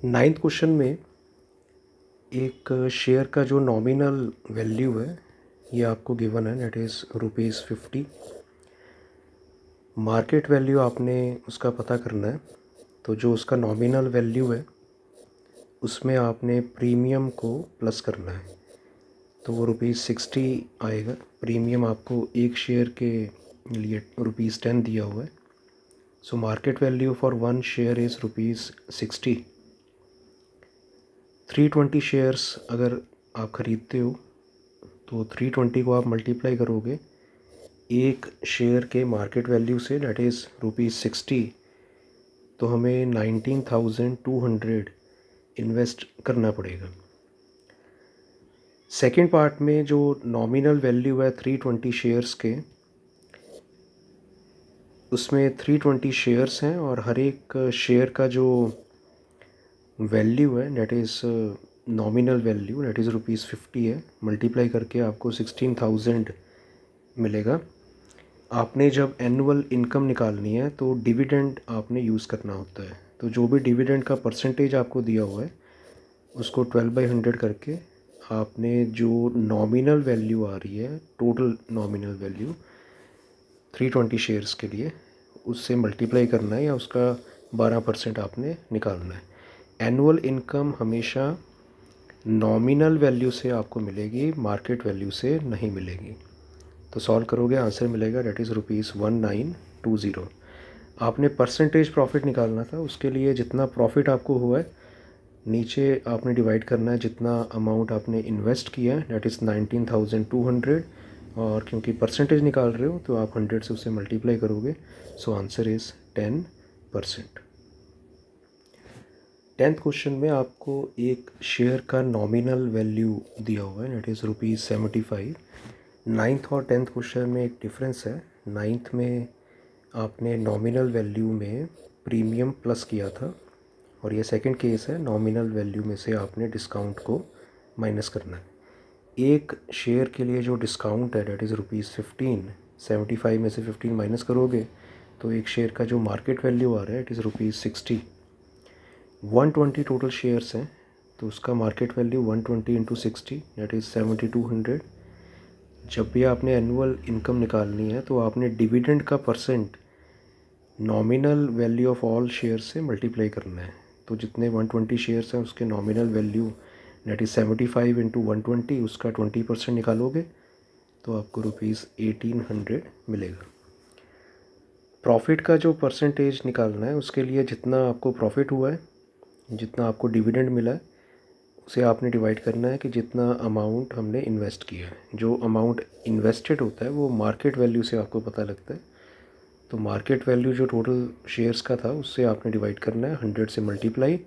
Ninth question में एक share का जो नॉमिनल वैल्यू है ये आपको गिवन है, दैट इज़ ₹50। मार्केट वैल्यू आपने उसका पता करना है। तो जो उसका नॉमिनल वैल्यू है उसमें आपने प्रीमियम को प्लस करना है, तो वो ₹60 आएगा। प्रीमियम आपको एक शेयर के लिए ₹10 दिया हुआ है। So market value for one share is ₹60। 320 shares अगर आप ख़रीदते हो तो 320 को आप मल्टीप्लाई करोगे एक शेयर के मार्केट वैल्यू से, डेट इज़ ₹60, तो हमें 19,200 इन्वेस्ट करना पड़ेगा। सेकेंड पार्ट में जो नॉमिनल वैल्यू है 320 शेयर्स के, उसमें 320 शेयर्स हैं और हर एक शेयर का जो वैल्यू है that is nominal value date is ₹50 है। मल्टीप्लाई करके आपको 16,000 मिलेगा। आपने जब एनुअल इनकम निकालनी है तो डिविडेंड आपने यूज़ करना होता है। तो जो भी डिविडेंड का परसेंटेज आपको दिया हुआ है उसको 12/100 करके आपने जो नॉमिनल वैल्यू आ रही है, टोटल नॉमिनल वैल्यू 320 शेयर्स के लिए, उससे मल्टीप्लाई करना है या उसका 12% आपने निकालना है। एनुअल इनकम हमेशा नॉमिनल वैल्यू से आपको मिलेगी, मार्केट वैल्यू से नहीं मिलेगी। तो सॉल्व करोगे आंसर मिलेगा डेट इज़ ₹1920। आपने परसेंटेज प्रॉफिट निकालना था, उसके लिए जितना प्रॉफिट आपको हुआ है नीचे आपने डिवाइड करना है जितना अमाउंट आपने इन्वेस्ट किया है, डेट इज़ 19,200, और क्योंकि परसेंटेज निकाल रहे हो तो आप 100 से उसे मल्टीप्लाई करोगे। So answer is 10%। 10th question में आपको एक शेयर का नॉमिनल वैल्यू दिया हुआ है, डेट इज़ ₹75। 9th और 10th क्वेश्चन में एक डिफरेंस है। 9th में आपने नॉमिनल वैल्यू में प्रीमियम प्लस किया था और ये सेकंड केस है, नॉमिनल वैल्यू में से आपने डिस्काउंट को माइनस करना है। एक शेयर के लिए जो डिस्काउंट है डेट इज़ ₹15। 75 में से 15 माइनस करोगे तो एक शेयर का जो मार्केट वैल्यू आ रहा है इट इज़ ₹60। 120 टोटल शेयर्स हैं तो उसका market value 120 into 60 that is 7200। जब भी आपने एनुअल इनकम निकालनी है तो आपने डिविडेंड का percent nominal value of all share से मल्टीप्लाई करना है। तो जितने 120 शेयर्स हैं उसके nominal value that is 75 into 120, उसका 20% निकालोगे तो आपको ₹1800 मिलेगा। प्रॉफिट का जो परसेंटेज निकालना है उसके लिए जितना आपको प्रॉफिट हुआ है, जितना आपको डिविडेंड मिला है, उसे आपने डिवाइड करना है कि जितना अमाउंट हमने इन्वेस्ट किया है। जो अमाउंट इन्वेस्टेड होता है वो मार्केट वैल्यू से आपको पता लगता है। तो मार्केट वैल्यू जो टोटल शेयर्स का था उससे आपने डिवाइड करना है, 100 से मल्टीप्लाई,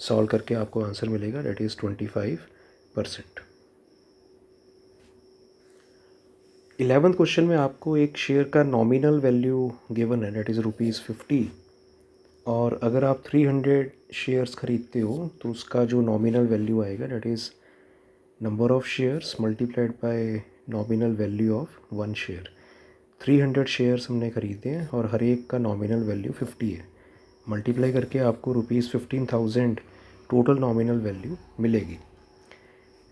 सॉल्व करके आपको आंसर मिलेगा डेट इज़ 25%। 11th क्वेश्चन में आपको एक शेयर का नॉमिनल वैल्यू गिवन है, डेट इज़ ₹50, और अगर आप 300 शेयर्स ख़रीदते हो तो उसका जो नॉमिनल वैल्यू आएगा that is number of shares multiplied by nominal value of one share. 300 shares हमने ख़रीदे हैं और हर एक का नॉमिनल वैल्यू 50 है। मल्टीप्लाई करके आपको ₹15,000 टोटल नॉमिनल वैल्यू मिलेगी।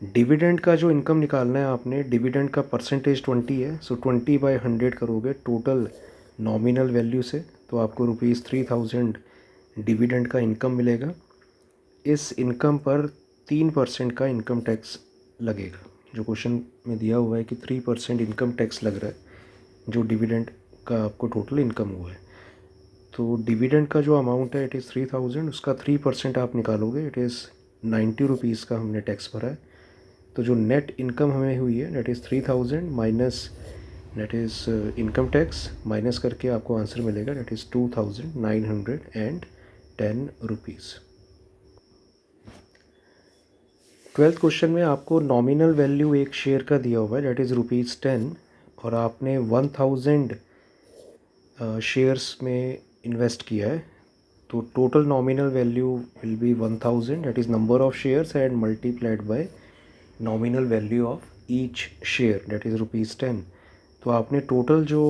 डिविडेंड का जो इनकम निकालना है आपने, डिविडेंड का परसेंटेज 20 है, सो 20/100 करोगे टोटल नॉमिनल वैल्यू से, तो आपको ₹3000 डिविडेंड का इनकम मिलेगा। इस इनकम पर 3% का इनकम टैक्स लगेगा। जो क्वेश्चन में दिया हुआ है कि 3% इनकम टैक्स लग रहा है जो डिविडेंड का आपको टोटल इनकम हुआ है। तो डिविडेंड का जो अमाउंट है इट इज़ 3000, उसका 3% आप निकालोगे, इट इज़ ₹90 का हमने टैक्स भरा है। तो जो नेट इनकम हमें हुई है that is 3000 minus that is income tax, minus करके आपको आंसर मिलेगा डेट इज़ ₹2910। 12th क्वेश्चन में आपको नॉमिनल वैल्यू एक शेयर का दिया हुआ है डेट इज़ ₹10, और आपने 1000 शेयर्स में इन्वेस्ट किया है। तो total nominal value will be 1000, that is number of shares and multiplied by nominal value of each share that is ₹10। तो आपने टोटल जो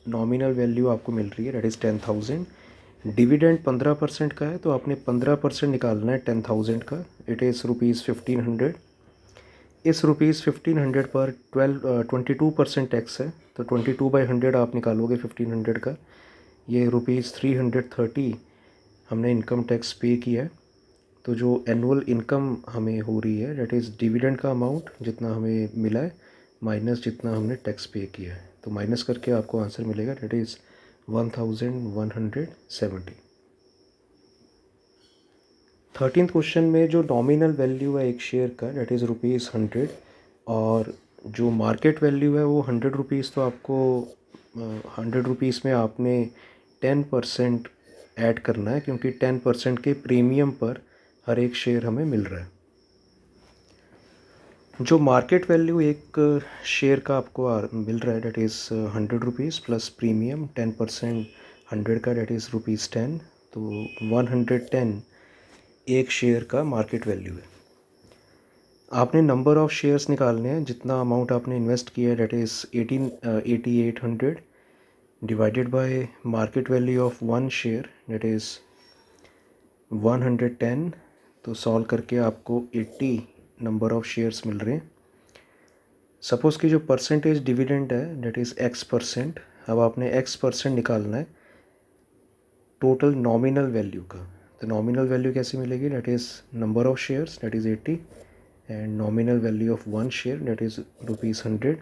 नॉमिनल वैल्यू आपको मिल रही है डेट इज़ 10,000, डिविडेंड 15% का है, तो आपने 15% निकालना है 10,000 का। It is ₹1500। इस ₹1500 पर 22% टैक्स है, तो 22/100 आप निकालोगे 1500 का। ये ₹330 हमने इनकम टैक्स पे किया है। तो जो एनुअल इनकम हमें हो रही है डेट इज़ डिविडेंड का अमाउंट जितना हमें मिला है माइनस जितना हमने टैक्स पे किया है, तो माइनस करके आपको आंसर मिलेगा डेट इज़ 1170। 13th क्वेश्चन में जो नॉमिनल वैल्यू है एक शेयर का डेट इज़ ₹100, और जो मार्केट वैल्यू है वो ₹100। तो आपको 100 में आपने 10% ऐड करना है, क्योंकि 10% के प्रीमियम पर हर एक शेयर हमें मिल रहा है। जो मार्केट वैल्यू एक शेयर का आपको मिल रहा है डेट इज़ ₹100 प्लस प्रीमियम 10%। 100 का डेट इज़ ₹10, तो 110 एक शेयर का मार्केट वैल्यू है। आपने नंबर ऑफ़ शेयर्स निकालने हैं, जितना अमाउंट आपने इन्वेस्ट किया है that is 8800 divided by market value of one share that is 110। तो सॉल्व करके आपको 80 नंबर ऑफ़ शेयर्स मिल रहे हैं। सपोज़ कि जो परसेंटेज डिविडेंड है डेट इज़ X%। अब आपने X% निकालना है टोटल नॉमिनल वैल्यू का। तो नॉमिनल वैल्यू कैसे मिलेगी, that is number of shares that is 80 and nominal value of one share that is ₹100,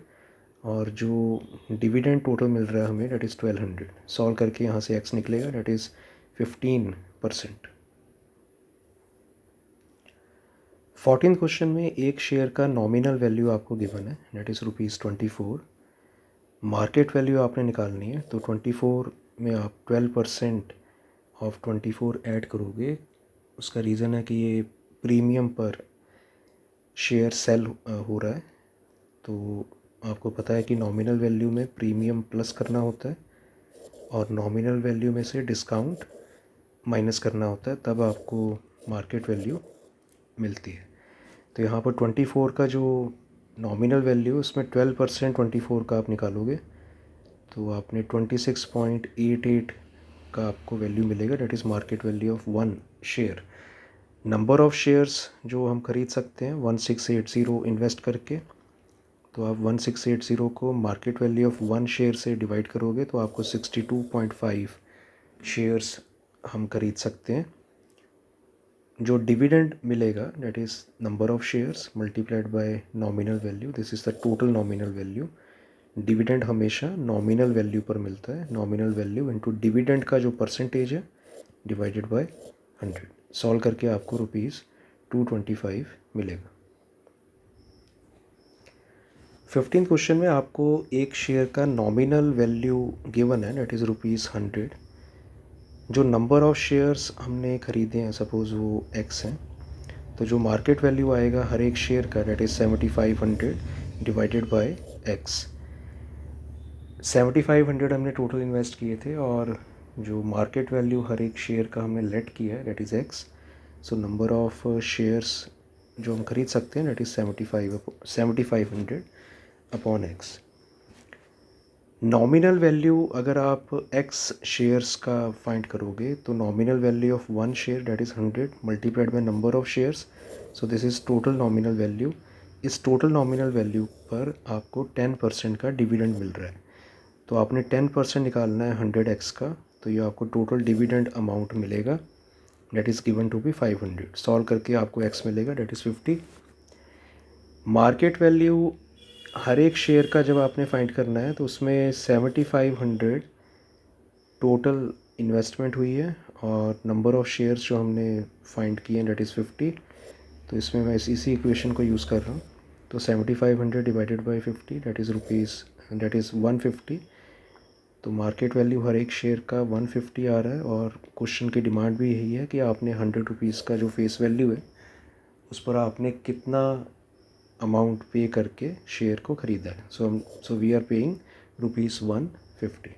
और जो डिविडेंड टोटल मिल रहा है हमें डेट इज़ 1200। सॉल्व करके यहाँ से X निकलेगा डेट इज़ 15%। 14th क्वेश्चन में एक शेयर का नॉमिनल वैल्यू आपको गिवन है डेट इज़ ₹24। मार्केट वैल्यू आपने निकालनी है, तो 24 में आप 12% ऑफ 24 ऐड करोगे। उसका रीज़न है कि ये प्रीमियम पर शेयर सेल हो रहा है, तो आपको पता है कि नॉमिनल वैल्यू में प्रीमियम प्लस करना होता है और नॉमिनल वैल्यू में से डिस्काउंट माइनस करना होता है, तब आपको मार्केट वैल्यू मिलती है। तो यहाँ पर 24 का जो नॉमिनल वैल्यू उसमें 12% 24 का आप निकालोगे, तो आपने 26.88 का आपको वैल्यू मिलेगा that is market value of one share. Number of shares जो हम खरीद सकते हैं 1680 इन्वेस्ट करके, तो आप 1680 को market value of one share से डिवाइड करोगे तो आपको 62.5 शेयर्स हम खरीद सकते हैं। जो डिविडेंड मिलेगा that is number of shares multiplied by nominal value, this is the total nominal value. Dividend हमेशा नॉमिनल वैल्यू पर मिलता है, नॉमिनल वैल्यू इनटू डिविडेंड का जो परसेंटेज है डिवाइडेड बाय 100। सॉल्व करके आपको ₹225 मिलेगा। 15th क्वेश्चन में आपको एक शेयर का नॉमिनल वैल्यू गिवन है डेट इज़ ₹100। जो नंबर ऑफ़ शेयर्स हमने ख़रीदे हैं सपोज़ वो X हैं, तो जो मार्केट वैल्यू आएगा हर एक शेयर का that is 7500 divided by X। 7500 हमने टोटल इन्वेस्ट किए थे, और जो मार्केट वैल्यू हर एक शेयर का हमने लेट किया है that is X। So number of shares जो हम खरीद सकते हैं that is 7500 upon X। Nominal value अगर आप X शेयर्स का फाइंड करोगे, तो nominal value of one share that is 100 multiplied by number of shares, so this is total nominal value. इस टोटल नॉमिनल वैल्यू पर आपको 10% का डिविडेंड मिल रहा है, तो आपने 10% निकालना है 100X का, तो ये आपको टोटल डिविडेंड अमाउंट मिलेगा that is given to be 500। सॉल्व करके आपको X मिलेगा डेट इज़ 50। मार्केट वैल्यू हर एक शेयर का जब आपने फाइंड करना है, तो उसमें 7500 टोटल इन्वेस्टमेंट हुई है, और नंबर ऑफ़ शेयर्स जो हमने फाइंड किए हैं डेट इज़ 50। तो इसमें मैं इसी इक्वेशन को यूज़ कर रहा हूँ, तो 7500 डिवाइडेड बाई 50 डेट इज़ 150। तो मार्केट वैल्यू हर एक शेयर का 150 आ रहा है, और क्वेश्चन की डिमांड भी यही है कि आपने ₹100 का जो फेस वैल्यू है उस पर आपने कितना अमाउंट पे करके शेयर को ख़रीदा है। So we are paying ₹150।